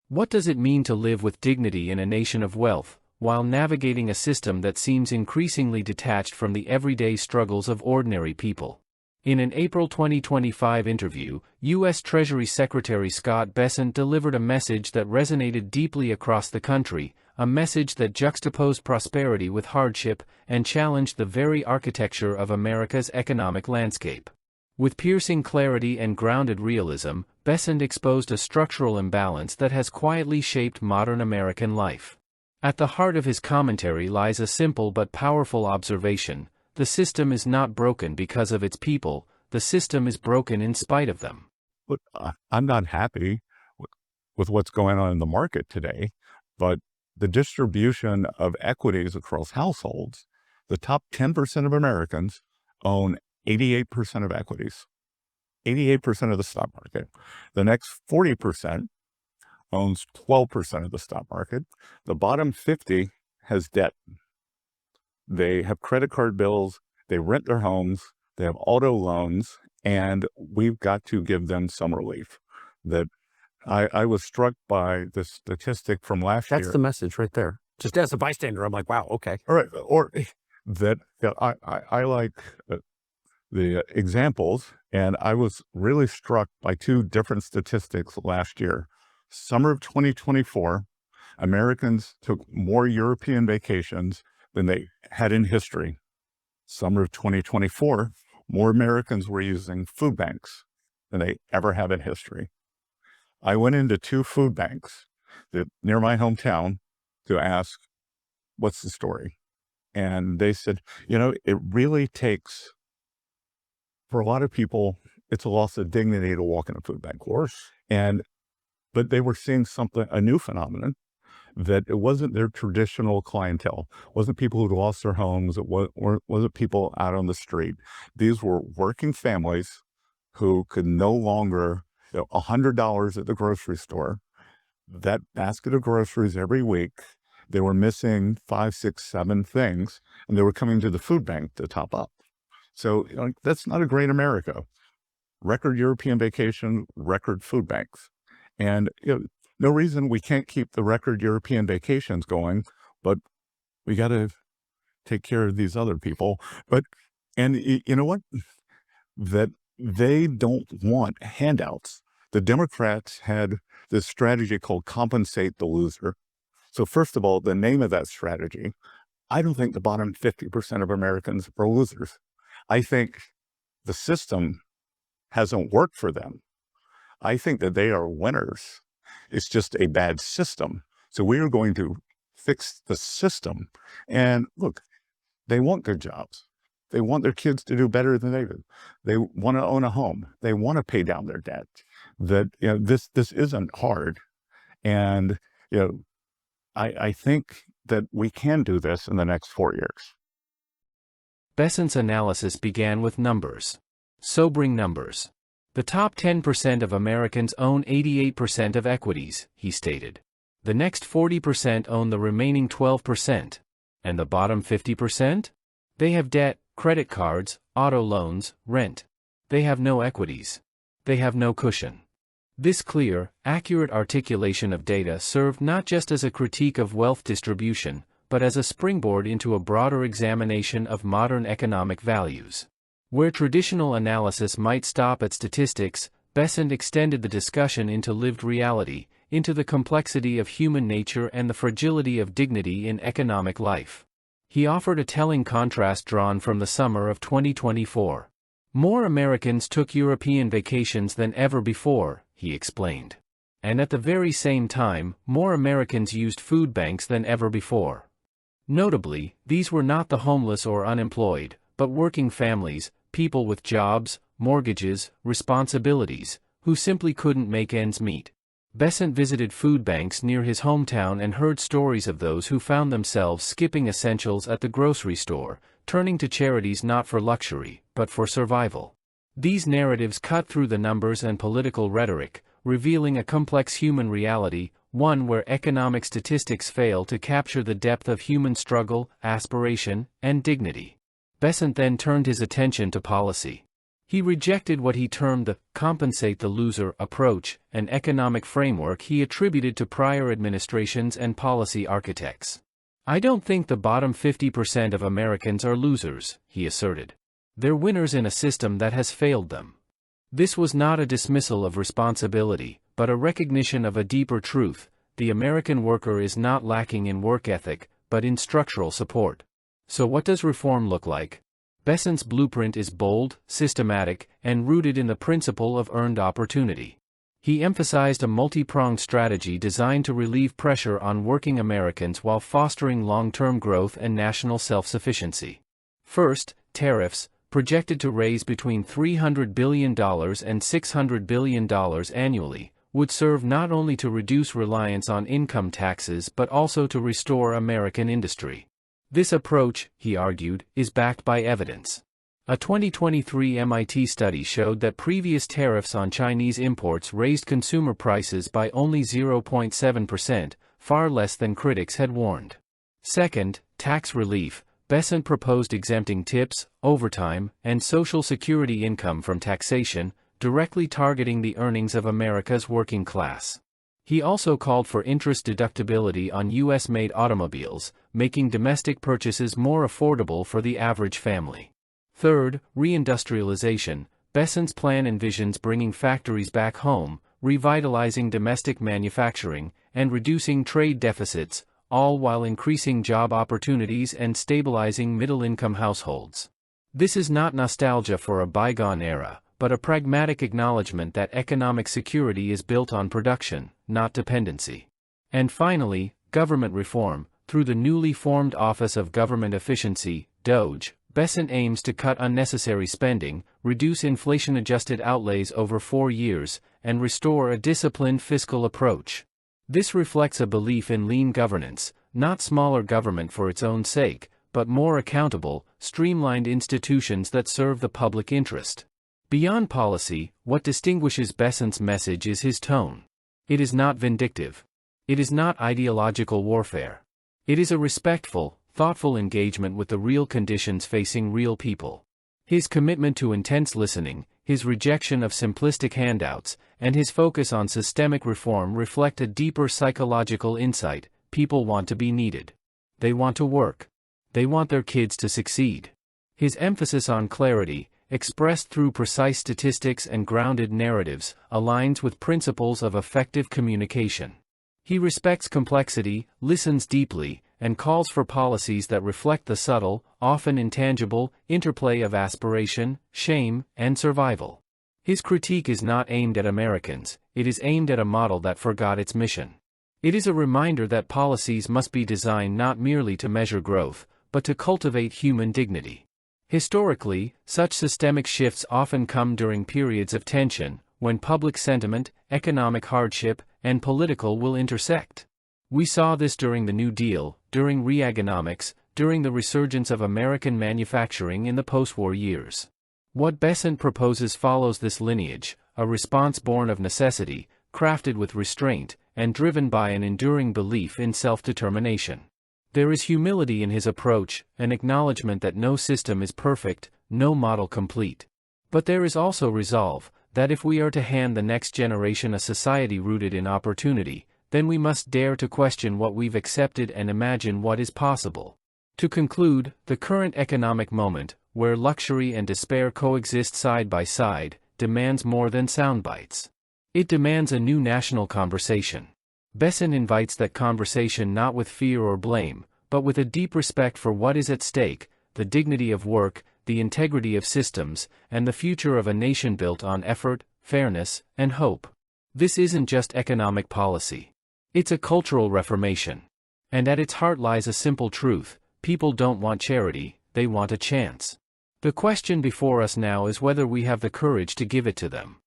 What does it mean to live with dignity in a nation of wealth, while navigating a system that seems increasingly detached from the everyday struggles of ordinary people? In an April 2025 interview, U.S. Treasury Secretary Scott Bessent delivered a message that resonated deeply across the country, a message that juxtaposed prosperity with hardship and challenged the very architecture of America's economic landscape. With piercing clarity and grounded realism, Bessent exposed a structural imbalance that has quietly shaped modern American life. At the heart of his commentary lies a simple but powerful observation: the system is not broken because of its people, the system is broken in spite of them. Look, I'm not happy with what's going on in the market today, but the distribution of equities across households, the top 10% of Americans own 88% of equities, 88% of the stock market. The next 40% owns 12% of the stock market. The bottom 50 has debt. They have credit card bills, they rent their homes, they have auto loans, and we've got to give them some relief. That I was struck by the statistic from last year. That's the message right there. Just as a bystander, I'm like, wow, okay. All right, or that I like the examples, and I was really struck by two different statistics last year. Summer of 2024, Americans took more European vacations than they had in history. Summer of 2024, more Americans were using food banks than they ever have in history. I went into two food banks near my hometown to ask, what's the story? And they said, it really takes, for a lot of people, it's a loss of dignity to walk in a food bank. Of course. But they were seeing a new phenomenon, that it wasn't their traditional clientele. It wasn't people who'd lost their homes. It wasn't people out on the street. These were working families who could no longer, $100 at the grocery store, that basket of groceries every week, they were missing 5, 6, 7 things, and they were coming to the food bank to top up. So that's not a great America. Record European vacation, record food banks. And no reason we can't keep the record European vacations going, but we got to take care of these other people. And you know what? That they don't want handouts. The Democrats had this strategy called Compensate the Loser. So first of all, the name of that strategy, I don't think the bottom 50% of Americans are losers. I think the system hasn't worked for them. I think that they are winners. It's just a bad system. So we are going to fix the system. And look, they want good jobs. They want their kids to do better than they do. They want to own a home. They want to pay down their debt. That this isn't hard. And I think that we can do this in the next 4 years. Bessent's analysis began with numbers. Sobering numbers. The top 10% of Americans own 88% of equities, he stated. The next 40% own the remaining 12%. And the bottom 50%? They have debt, credit cards, auto loans, rent. They have no equities. They have no cushion. This clear, accurate articulation of data served not just as a critique of wealth distribution, but as a springboard into a broader examination of modern economic values. Where traditional analysis might stop at statistics, Bessent extended the discussion into lived reality, into the complexity of human nature and the fragility of dignity in economic life. He offered a telling contrast drawn from the summer of 2024. More Americans took European vacations than ever before, he explained. And at the very same time, more Americans used food banks than ever before. Notably, these were not the homeless or unemployed, but working families, people with jobs, mortgages, responsibilities, who simply couldn't make ends meet. Bessent visited food banks near his hometown and heard stories of those who found themselves skipping essentials at the grocery store, turning to charities not for luxury, but for survival. These narratives cut through the numbers and political rhetoric, revealing a complex human reality, one where economic statistics fail to capture the depth of human struggle, aspiration, and dignity. Bessent then turned his attention to policy. He rejected what he termed the Compensate the Loser approach, an economic framework he attributed to prior administrations and policy architects. "I don't think the bottom 50% of Americans are losers," he asserted. "They're winners in a system that has failed them." This was not a dismissal of responsibility, but a recognition of a deeper truth: the American worker is not lacking in work ethic, but in structural support. So what does reform look like? Bessent's blueprint is bold, systematic, and rooted in the principle of earned opportunity. He emphasized a multi-pronged strategy designed to relieve pressure on working Americans while fostering long-term growth and national self-sufficiency. First, tariffs, projected to raise between $300 billion and $600 billion annually, would serve not only to reduce reliance on income taxes but also to restore American industry. This approach, he argued, is backed by evidence. A 2023 MIT study showed that previous tariffs on Chinese imports raised consumer prices by only 0.7%, far less than critics had warned. Second, tax relief. Bessent proposed exempting tips, overtime, and Social Security income from taxation, directly targeting the earnings of America's working class. He also called for interest deductibility on U.S.-made automobiles, making domestic purchases more affordable for the average family. Third, reindustrialization. Bessent's plan envisions bringing factories back home, revitalizing domestic manufacturing, and reducing trade deficits, all while increasing job opportunities and stabilizing middle-income households. This is not nostalgia for a bygone era, but a pragmatic acknowledgement that economic security is built on production, not dependency. And finally, government reform. Through the newly formed Office of Government Efficiency, DOGE, Bessent aims to cut unnecessary spending, reduce inflation-adjusted outlays over 4 years, and restore a disciplined fiscal approach. This reflects a belief in lean governance, not smaller government for its own sake, but more accountable, streamlined institutions that serve the public interest. Beyond policy, what distinguishes Bessent's message is his tone. It is not vindictive. It is not ideological warfare. It is a respectful, thoughtful engagement with the real conditions facing real people. His commitment to intense listening, his rejection of simplistic handouts, and his focus on systemic reform reflect a deeper psychological insight: people want to be needed. They want to work. They want their kids to succeed. His emphasis on clarity, expressed through precise statistics and grounded narratives, aligns with principles of effective communication. He respects complexity, listens deeply, and calls for policies that reflect the subtle, often intangible, interplay of aspiration, shame, and survival. His critique is not aimed at Americans, it is aimed at a model that forgot its mission. It is a reminder that policies must be designed not merely to measure growth, but to cultivate human dignity. Historically, such systemic shifts often come during periods of tension, when public sentiment, economic hardship, and political will intersect. We saw this during the New Deal, during Reaganomics, during the resurgence of American manufacturing in the post-war years. What Bessent proposes follows this lineage, a response born of necessity, crafted with restraint, and driven by an enduring belief in self-determination. There is humility in his approach, an acknowledgement that no system is perfect, no model complete. But there is also resolve, that if we are to hand the next generation a society rooted in opportunity, then we must dare to question what we've accepted and imagine what is possible. To conclude, the current economic moment, where luxury and despair coexist side by side, demands more than sound bites. It demands a new national conversation. Bessent invites that conversation not with fear or blame, but with a deep respect for what is at stake: the dignity of work, the integrity of systems, and the future of a nation built on effort, fairness, and hope. This isn't just economic policy. It's a cultural reformation. And at its heart lies a simple truth: people don't want charity, they want a chance. The question before us now is whether we have the courage to give it to them.